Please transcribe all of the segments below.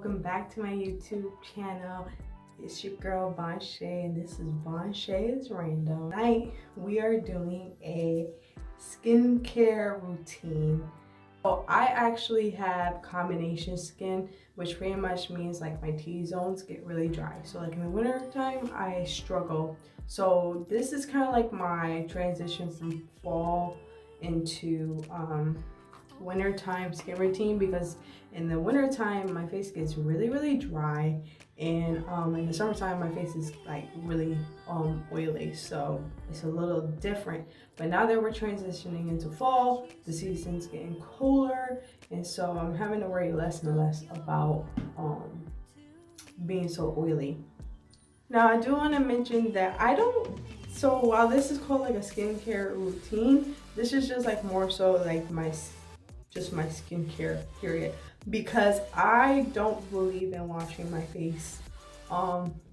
welcome back to my YouTube channel. It's your girl Von Shay, and this is Von Shay's Random. Tonight we are doing a skincare routine. So I actually have combination skin, which pretty much means like my T-zones get really dry. So like in the winter time, I struggle. So this is kind of like my transition from fall into wintertime skin routine, because in the wintertime my face gets really dry, and in the summertime my face is like really oily, so it's a little different. But now that we're transitioning into fall, the season's getting cooler, and so I'm having to worry less and less about being so oily. Now I do want to mention that so while this is called like a skincare routine, this is just like more so like my skincare period, because I don't believe in washing my face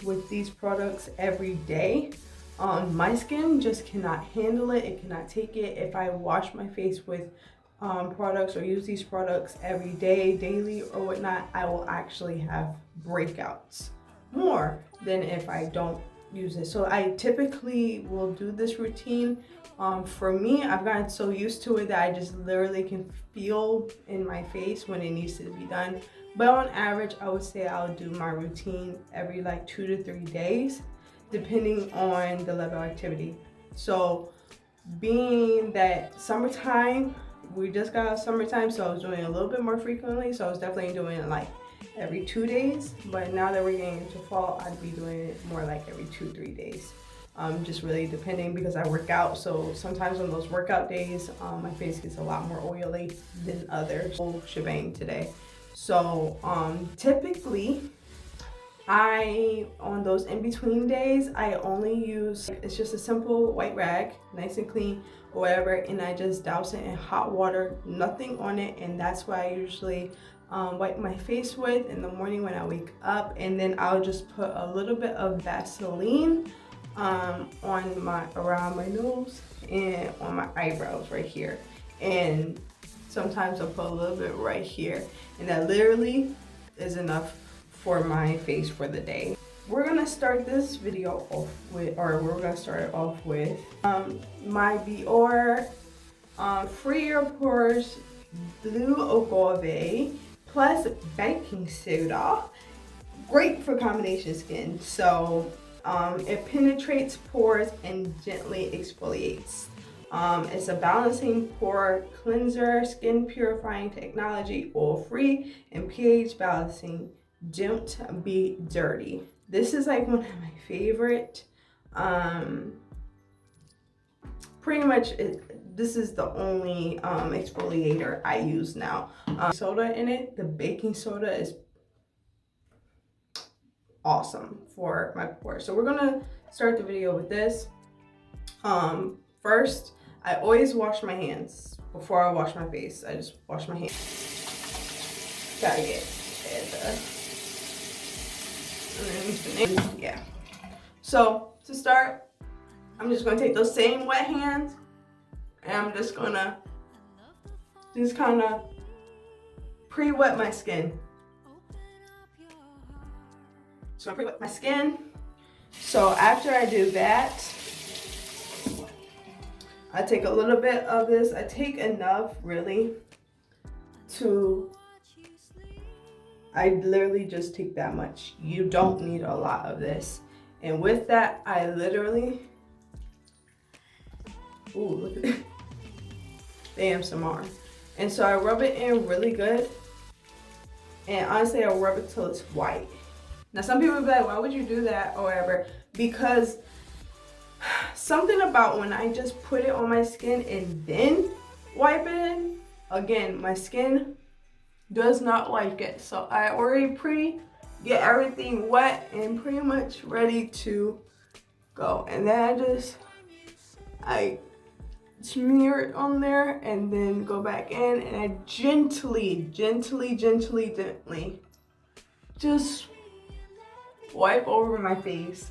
with these products every day. My skin just cannot handle it. It cannot take it. If I wash my face with products or use these products every day, daily or whatnot, I will actually have breakouts more than if I don't use it. So I typically will do this routine. For me, I've gotten so used to it that I just literally can feel in my face when it needs to be done. But on average, I would say I'll do my routine every like 2 to 3 days, depending on the level of activity. So being that summertime, we just got out summertime, so I was doing it a little bit more frequently. So I was definitely doing it like every 2 days. But now that we're getting into fall, I'd be doing it more like every 2-3 days. Just really depending, because I work out, so sometimes on those workout days, my face gets a lot more oily than others. Whole shebang today. So typically, on those in-between days, I only use, it's just a simple white rag, nice and clean or whatever, and I just douse it in hot water, nothing on it, and that's what I usually wipe my face with in the morning when I wake up. And then I'll just put a little bit of Vaseline around my nose and on my eyebrows right here, and sometimes I'll put a little bit right here, and that literally is enough for my face for the day. We're gonna start this video off with, my Biore Free Your Pores Blue Agave plus baking soda. Great for combination skin. So it penetrates pores and gently exfoliates. It's a balancing pore cleanser, skin purifying technology, oil free, and pH balancing. Don't be dirty. This is like one of my favorite. Pretty much this is the only exfoliator I use now. Soda in it. The baking soda is awesome for my pores. So we're gonna start the video with this. First, I always wash my hands before I wash my face. I just wash my hands. Gotta get it. Yeah. So to start, I'm just gonna take those same wet hands, and I'm just gonna kind of pre-wet my skin. So I pre-wet my skin. So after I do that, I take a little bit of this. I take enough really I literally just take that much. You don't need a lot of this. And with that, I literally, ooh, look at that. ASMR. And so I rub it in really good. And honestly, I'll rub it till it's white. Now some people will be like, why would you do that or whatever? Because something about when I just put it on my skin and then wipe it in, again, my skin does not like it. So I already get everything wet and pretty much ready to go. And then I smear it on there and then go back in, and I gently just wipe over my face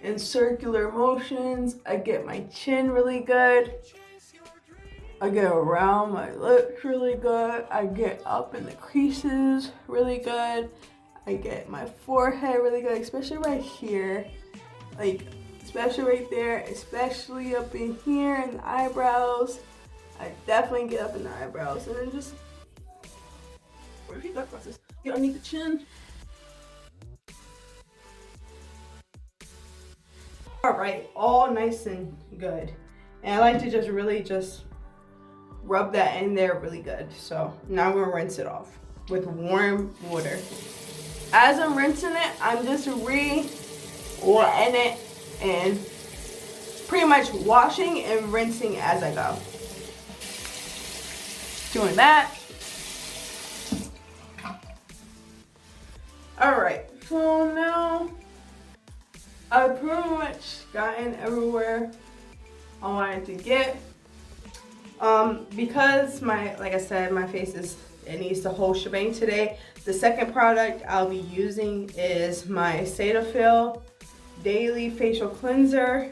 in circular motions. I get my chin really good. I get around my lips really good. I get up in the creases really good. I get my forehead really good, especially right here. Like, especially right there, especially up in here in the eyebrows. I definitely get up in the eyebrows. And then just repeat that process. Get underneath the chin. All right, all nice and good. And I like to just really just rub that in there really good. So now I'm gonna rinse it off with warm water. As I'm rinsing it, I'm just re-wetting it and pretty much washing and rinsing as I go. Doing that. All right, so now I've pretty much gotten everywhere I wanted to get. Because like I said, my face it needs the whole shebang today. The second product I'll be using is my Cetaphil Daily Facial Cleanser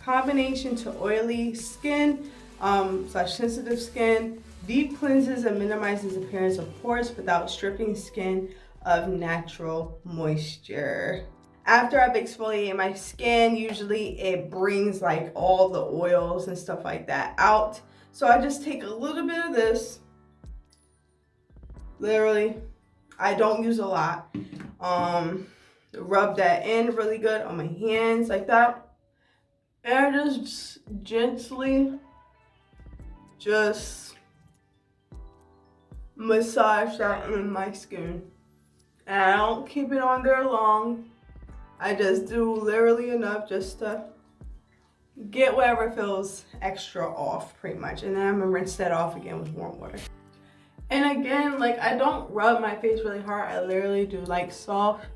combination to oily skin / sensitive skin. Deep cleanses and minimizes appearance of pores without stripping skin of natural moisture. After I've exfoliated my skin, usually it brings like all the oils and stuff like that out. So I just take a little bit of this. Literally, I don't use a lot. Rub that in really good on my hands like that. And I just gently just massage that in my skin. And I don't keep it on there long. I just do literally enough just to get whatever feels extra off pretty much. And then I'm gonna rinse that off again with warm water. And again, like, I don't rub my face really hard. I literally do like soft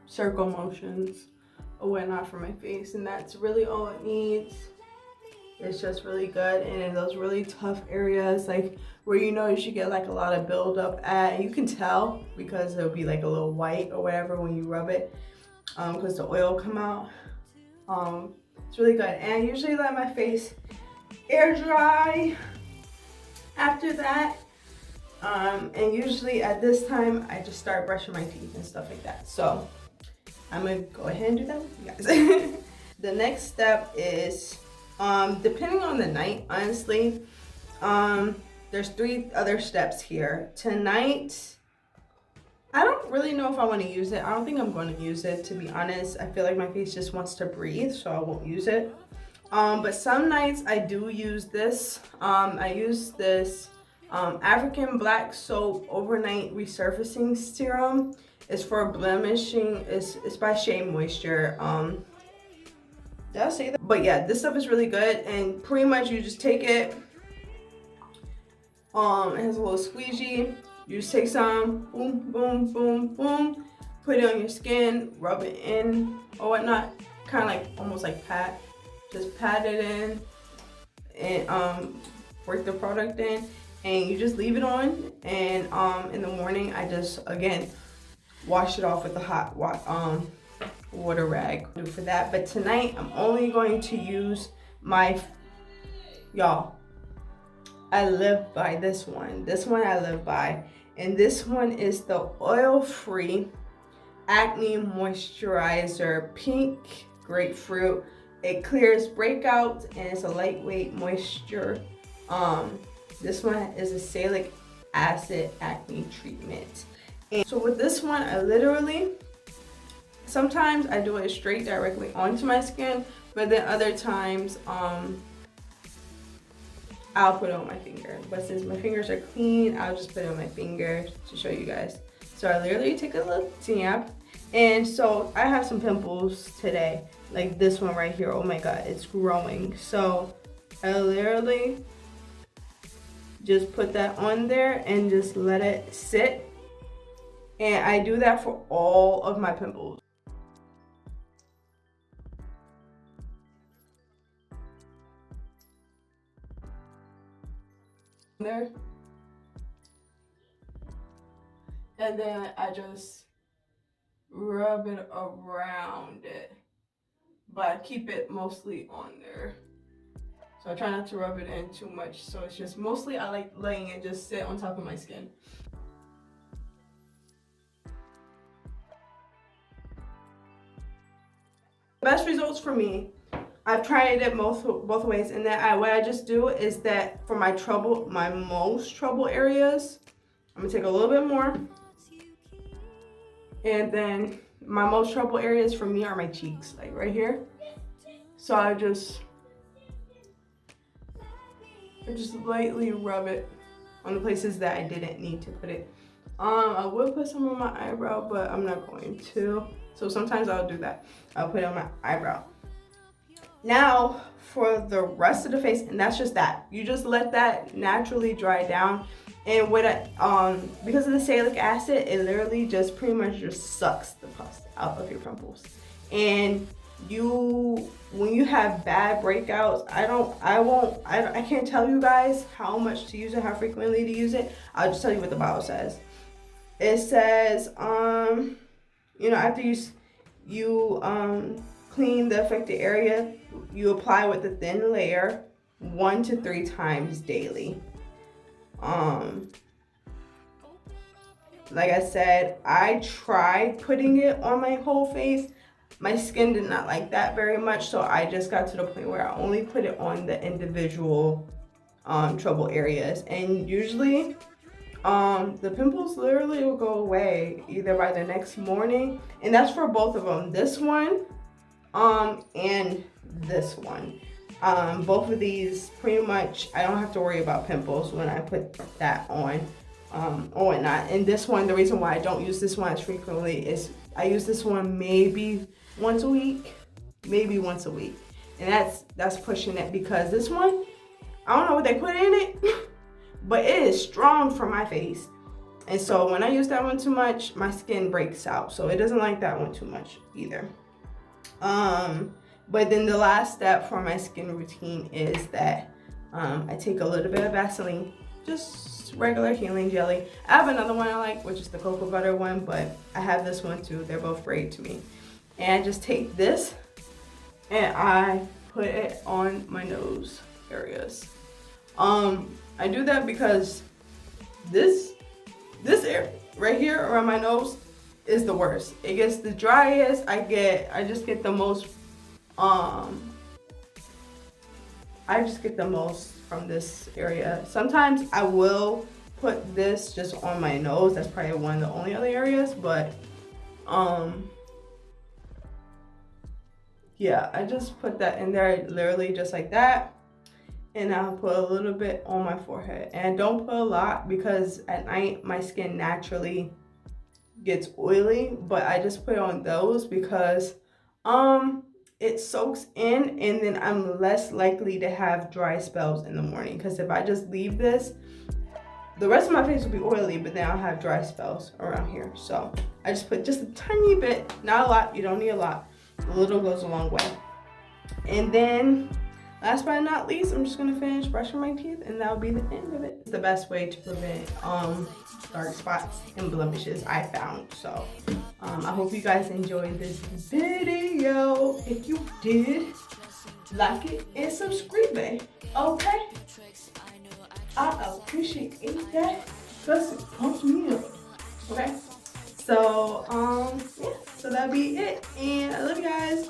circle motions or whatnot for my face, and that's really all it needs. It's just really good. And in those really tough areas, like where you notice you get like a lot of buildup at, and you can tell because it'll be like a little white or whatever when you rub it, because the oil come out. It's really good. And I usually let my face air dry after that. And usually at this time, I just start brushing my teeth and stuff like that. So I'm gonna go ahead and do that with you guys. The next step is, depending on the night, honestly, there's 3 other steps here. Tonight, I don't really know if I want to use it. I don't think I'm going to use it, to be honest. I feel like my face just wants to breathe, so I won't use it. But some nights I do use this. I use this African Black Soap Overnight Resurfacing Serum. It's for blemishing. It's by Shea Moisture. Did I say that? But yeah, this stuff is really good, and pretty much you just take it. It has a little squeegee. You just take some, boom, boom, boom, boom, put it on your skin, rub it in or whatnot, kind of like almost like pat. Just pat it in and work the product in, and you just leave it on. And in the morning, I just again wash it off with the hot water rag for that. But tonight, I'm only going to use my, y'all, I live by this one. This one I live by. And this one is the oil-free acne moisturizer, pink grapefruit. It clears breakouts and it's a lightweight moisture. This one is a salicylic acid acne treatment. And so with this one, I literally, sometimes I do it straight directly onto my skin, but then other times, I'll put it on my finger. But since my fingers are clean, I'll just put it on my finger to show you guys. So I literally take a little dab. And so I have some pimples today, like this one right here. Oh my God, it's growing. So I literally just put that on there and just let it sit. And I do that for all of my pimples. There. And then I just rub it around it, but I keep it mostly on there. So I try not to rub it in too much. So it's just mostly I like letting it just sit on top of my skin. Best results for me, I've tried it both ways, and then what I just do is that for my most trouble areas, I'm gonna take a little bit more, and then my most trouble areas for me are my cheeks, like right here. So I just lightly rub it on the places that I didn't need to put it. I will put some on my eyebrow, but I'm not going to. So sometimes I'll do that. I'll put it on my eyebrow. Now for the rest of the face, and that's just that. You just let that naturally dry down. And with because of the salicylic acid, it literally just pretty much just sucks the pus out of your pimples. And when you have bad breakouts, I can't tell you guys how much to use it, how frequently to use it. I'll just tell you what the bottle says. It says, after you clean the affected area, you apply with a thin layer 1 to 3 times daily. Like I said, I tried putting it on my whole face. My skin did not like that very much, so I just got to the point where I only put it on the individual trouble areas. And usually the pimples literally will go away either by the next morning, and that's for both of them, this one and this one. Both of these pretty much I don't have to worry about pimples when I put that on or whatnot. And this one, the reason why I don't use this one as frequently is I use this one maybe once a week, and that's pushing it, because this one, I don't know what they put in it but it is strong for my face, and so when I use that one too much, my skin breaks out, so it doesn't like that one too much either. But then the last step for my skin routine is that I take a little bit of Vaseline, just regular healing jelly. I have another one I like, which is the cocoa butter one, but I have this one too. They're both great to me. And I just take this and I put it on my nose areas. I do that because this area right here around my nose is the worst. It gets the driest. I just get the most from this area. Sometimes I will put this just on my nose. That's probably one of the only other areas, but yeah, I just put that in there literally just like that. And I'll put a little bit on my forehead. And don't put a lot, because at night my skin naturally gets oily, but I just put on those because it soaks in, and then I'm less likely to have dry spells in the morning. Because if I just leave this, the rest of my face will be oily, but then I'll have dry spells around here. So I just put just a tiny bit, not a lot, you don't need a lot. A little goes a long way. And then last but not least, I'm just gonna finish brushing my teeth, and that'll be the end of it. It's the best way to prevent dark spots and blemishes I found. So I hope you guys enjoyed this video. If you did, like it and subscribe, okay? I appreciate that, because it pumps me up, okay? So yeah, so that'll be it, and I love you guys.